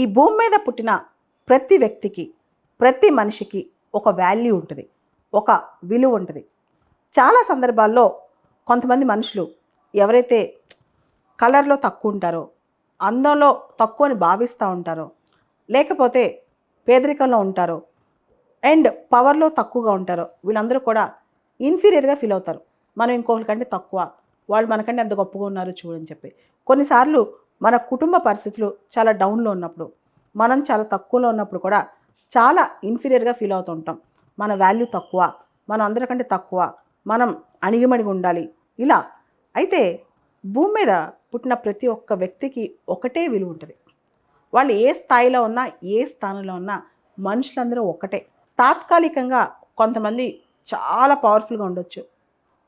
ఈ భూమి మీద పుట్టిన ప్రతి వ్యక్తికి, ప్రతి మనిషికి ఒక వాల్యూ ఉంటుంది, ఒక విలువ ఉంటుంది. చాలా సందర్భాల్లో కొంతమంది మనుషులు ఎవరైతే కలర్లో తక్కువ ఉంటారో, అందంలో తక్కువ అని భావిస్తూ ఉంటారో, లేకపోతే పేదరికంలో ఉంటారో అండ్ పవర్లో తక్కువగా ఉంటారో, వీళ్ళందరూ కూడా ఇన్ఫీరియర్గా ఫీల్ అవుతారు. మనం ఇంకొకరికంటే తక్కువ, వాళ్ళు మనకంటే ఎంత గొప్పగా ఉన్నారు చూడని చెప్పి. కొన్నిసార్లు మన కుటుంబ పరిస్థితులు చాలా డౌన్లో ఉన్నప్పుడు, మనం చాలా తక్కువలో ఉన్నప్పుడు కూడా చాలా ఇన్ఫీరియర్గా ఫీల్ అవుతూ ఉంటాం. మన వాల్యూ తక్కువ, మనం అందరికంటే తక్కువ, మనం అణిగిమణిగి ఉండాలి ఇలా. అయితే భూమి మీద పుట్టిన ప్రతి ఒక్క వ్యక్తికి ఒకటే విలువ ఉంటుంది. వాళ్ళు ఏ స్థాయిలో ఉన్నా, ఏ స్థానంలో ఉన్నా మనుషులందరూ ఒకటే. తాత్కాలికంగా కొంతమంది చాలా పవర్ఫుల్గా ఉండొచ్చు,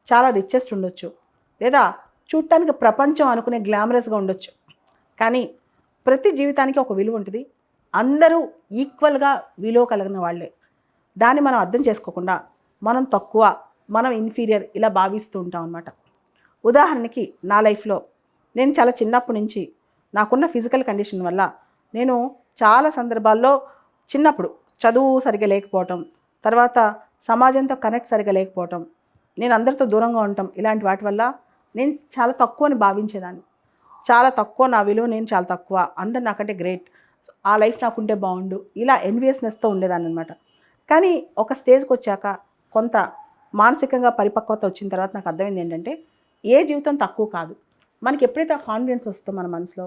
చాలా రిచెస్ట్ ఉండొచ్చు, లేదా చూడటానికి ప్రపంచం అనుకునే గ్లామరస్గా ఉండొచ్చు. కానీ ప్రతి జీవితానికి ఒక విలువ ఉంటుంది. అందరూ ఈక్వల్గా విలువ కలిగిన వాళ్ళే. దాన్ని మనం అర్థం చేసుకోకుండా మనం తక్కువ, మనం ఇన్ఫీరియర్ ఇలా భావిస్తూ ఉంటాం అన్నమాట. ఉదాహరణకి నా లైఫ్లో నేను చాలా చిన్నప్పటి నుంచి నాకున్న ఫిజికల్ కండిషన్ వల్ల నేను చాలా సందర్భాల్లో చిన్నప్పుడు చదువు సరిగ్గా లేకపోవటం, తర్వాత సమాజంతో కనెక్ట్ సరిగ్గా లేకపోవటం, నేను అందరితో దూరంగా ఉండటం, ఇలాంటి వాటి వల్ల నేను చాలా తక్కువ అని భావించేదాన్ని. చాలా తక్కువ, నా విలువ నేను చాలా తక్కువ, అందరు నాకంటే గ్రేట్, ఆ లైఫ్ నాకుంటే బాగుండు, ఇలా ఎన్వియస్నెస్తో ఉండేదాన్ని అనమాట. కానీ ఒక స్టేజ్కి వచ్చాక కొంత మానసికంగా పరిపక్వత వచ్చిన తర్వాత నాకు అర్థమైంది ఏంటంటే, ఏ జీవితం తక్కువ కాదు. మనకి ఎప్పుడైతే ఆ కాన్ఫిడెన్స్ వస్తుందో మన మనసులో,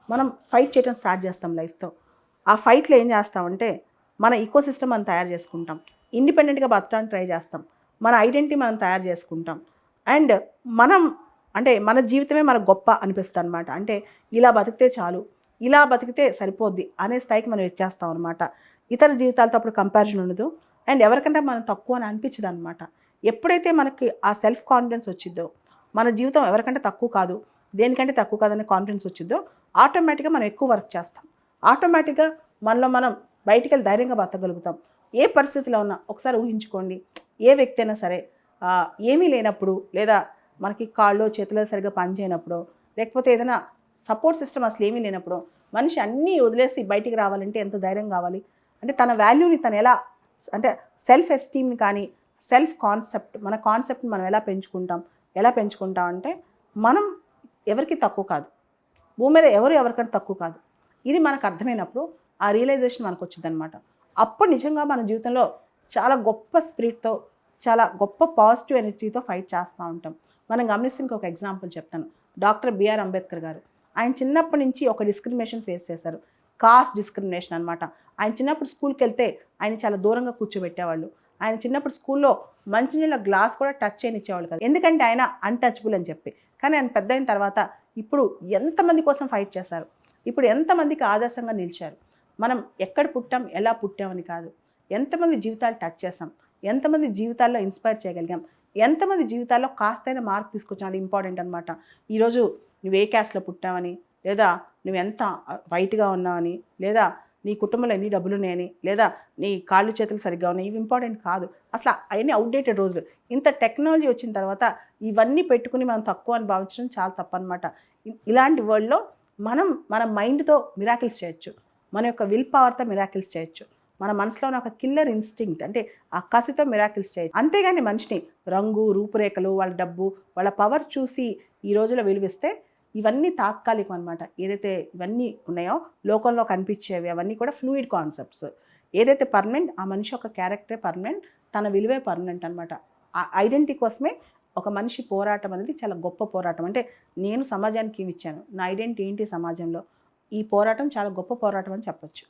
మనం ఫైట్ చేయడం స్టార్ట్ చేస్తాం లైఫ్తో. ఆ ఫైట్లో ఏం చేస్తామంటే మన ఈకో సిస్టమ్ మనం తయారు చేసుకుంటాం, ఇండిపెండెంట్గా బతకడానికి ట్రై చేస్తాం, మన ఐడెంటిటీ మనం తయారు చేసుకుంటాం. అండ్ మనం అంటే మన జీవితమే మనకు గొప్ప అనిపిస్తుంది అనమాట. అంటే ఇలా బతికితే చాలు, ఇలా బతికితే సరిపోద్ది అనే స్థాయికి మనం వచ్చేస్తాం అనమాట. ఇతర జీవితాలతో అప్పుడు కంపారిజన్ ఉండదు అండ్ ఎవరికంటే మనం తక్కువ అని అనిపించదు అనమాట. ఎప్పుడైతే మనకి ఆ సెల్ఫ్ కాన్ఫిడెన్స్ వచ్చిద్దో, మన జీవితం ఎవరికంటే తక్కువ కాదు, దేనికంటే తక్కువ కాదనే కాన్ఫిడెన్స్ వచ్చిద్దో, ఆటోమేటిక్గా మనం ఎక్కువ వర్క్ చేస్తాం. ఆటోమేటిక్గా మనలో మనం బయటికి వెళ్ళి ధైర్యంగా బతకగలుగుతాం. ఏ పరిస్థితిలో ఉన్నా ఒకసారి ఊహించుకోండి, ఏ వ్యక్తి అయినా సరే ఏమీ లేనప్పుడు, లేదా మనకి కాళ్ళు చేతులు సరిగ్గా పనిచేయనప్పుడు, లేకపోతే ఏదైనా సపోర్ట్ సిస్టమ్ అసలు ఏమీ లేనప్పుడు మనిషి అన్నీ వదిలేసి బయటికి రావాలంటే ఎంత ధైర్యం కావాలి. అంటే తన వాల్యూని తను ఎలా, అంటే సెల్ఫ్ ఎస్టీమ్ని కానీ సెల్ఫ్ కాన్సెప్ట్, మన కాన్సెప్ట్ని మనం ఎలా పెంచుకుంటాం అంటే మనం ఎవరికి తక్కువ కాదు, భూమి మీద ఎవరికంటే తక్కువ కాదు. ఇది మనకు అర్థమైనప్పుడు ఆ రియలైజేషన్ మనకు వచ్చిందనమాట. అప్పుడు నిజంగా మన జీవితంలో చాలా గొప్ప స్పిరిట్తో, చాలా గొప్ప పాజిటివ్ ఎనర్జీతో ఫైట్ చేస్తూ ఉంటాం. మనం గమనిస్తే ఇంకొక ఎగ్జాంపుల్ చెప్తాను. డాక్టర్ బిఆర్ అంబేద్కర్ గారు, ఆయన చిన్నప్పటి నుంచి ఒక డిస్క్రిమినేషన్ ఫేస్ చేశారు, కాస్ట్ డిస్క్రిమినేషన్ అనమాట. ఆయన చిన్నప్పుడు స్కూల్కి వెళ్తే ఆయన చాలా దూరంగా కూర్చోబెట్టేవాళ్ళు. ఆయన చిన్నప్పుడు స్కూల్లో మంచినీళ్ళ గ్లాస్ కూడా టచ్ చేయనిచ్చేవాళ్ళు కదా, ఎందుకంటే ఆయన అన్టచబుల్ అని చెప్పి. కానీ ఆయన పెద్ద అయిన తర్వాత ఇప్పుడు ఎంతమంది కోసం ఫైట్ చేశారు, ఇప్పుడు ఎంతమందికి ఆదర్శంగా నిలిచారు. మనం ఎక్కడ పుట్టాం, ఎలా పుట్టామని కాదు, ఎంతమంది జీవితాలు టచ్ చేసాం, ఎంతమంది జీవితాల్లో ఇన్స్పైర్ చేయగలిగాం, ఎంతమంది జీవితాల్లో కాస్తైనా మార్పు తీసుకొచ్చాం, అది ఇంపార్టెంట్ అనమాట. ఈరోజు నువ్వు ఏ క్యాస్ట్లో పుట్టావని, లేదా నువ్వు ఎంత వైట్గా ఉన్నావని, లేదా నీ కుటుంబంలో ఎన్ని డబ్బులు ఉన్నాయని, లేదా నీ కాళ్ళు చేతులు సరిగ్గా ఉన్నాయి, ఇవి ఇంపార్టెంట్ కాదు. అసలు అవన్నీ అవుట్డేటెడ్ రోజులు. ఇంత టెక్నాలజీ వచ్చిన తర్వాత ఇవన్నీ పెట్టుకుని మనం తక్కువ అని భావించడం చాలా తప్పనమాట. ఇలాంటి వరల్డ్లో మనం మన మైండ్తో మిరాకిల్స్ చేయొచ్చు, మన యొక్క విల్ పవర్తో మిరాకిల్స్ చేయొచ్చు, మన మనసులో ఉన్న ఒక కిల్లర్ ఇన్స్టింక్ట్ అంటే ఆ కసితో మిరాకిల్స్ చేయొచ్చు. అంతేగాని మనిషిని రంగు, రూపురేఖలు, వాళ్ళ డబ్బు, వాళ్ళ పవర్ చూసి ఈ రోజులో విలువిస్తే ఇవన్నీ తాత్కాలికం అనమాట. ఏదైతే ఇవన్నీ ఉన్నాయో లోకంలో కనిపించేవి అవన్నీ కూడా ఫ్లూయిడ్ కాన్సెప్ట్స్. ఏదైతే పర్మనెంట్, ఆ మనిషి యొక్క క్యారెక్టరే పర్మనెంట్, తన విలువే పర్మనెంట్ అనమాట. ఆ ఐడెంటిటీ కోసమే ఒక మనిషి పోరాటం అనేది చాలా గొప్ప పోరాటం. అంటే నేను సమాజానికి ఇచ్చాను, నా ఐడెంటిటీ ఏంటి సమాజంలో, ఈ పోరాటం చాలా గొప్ప పోరాటం అని చెప్పొచ్చు.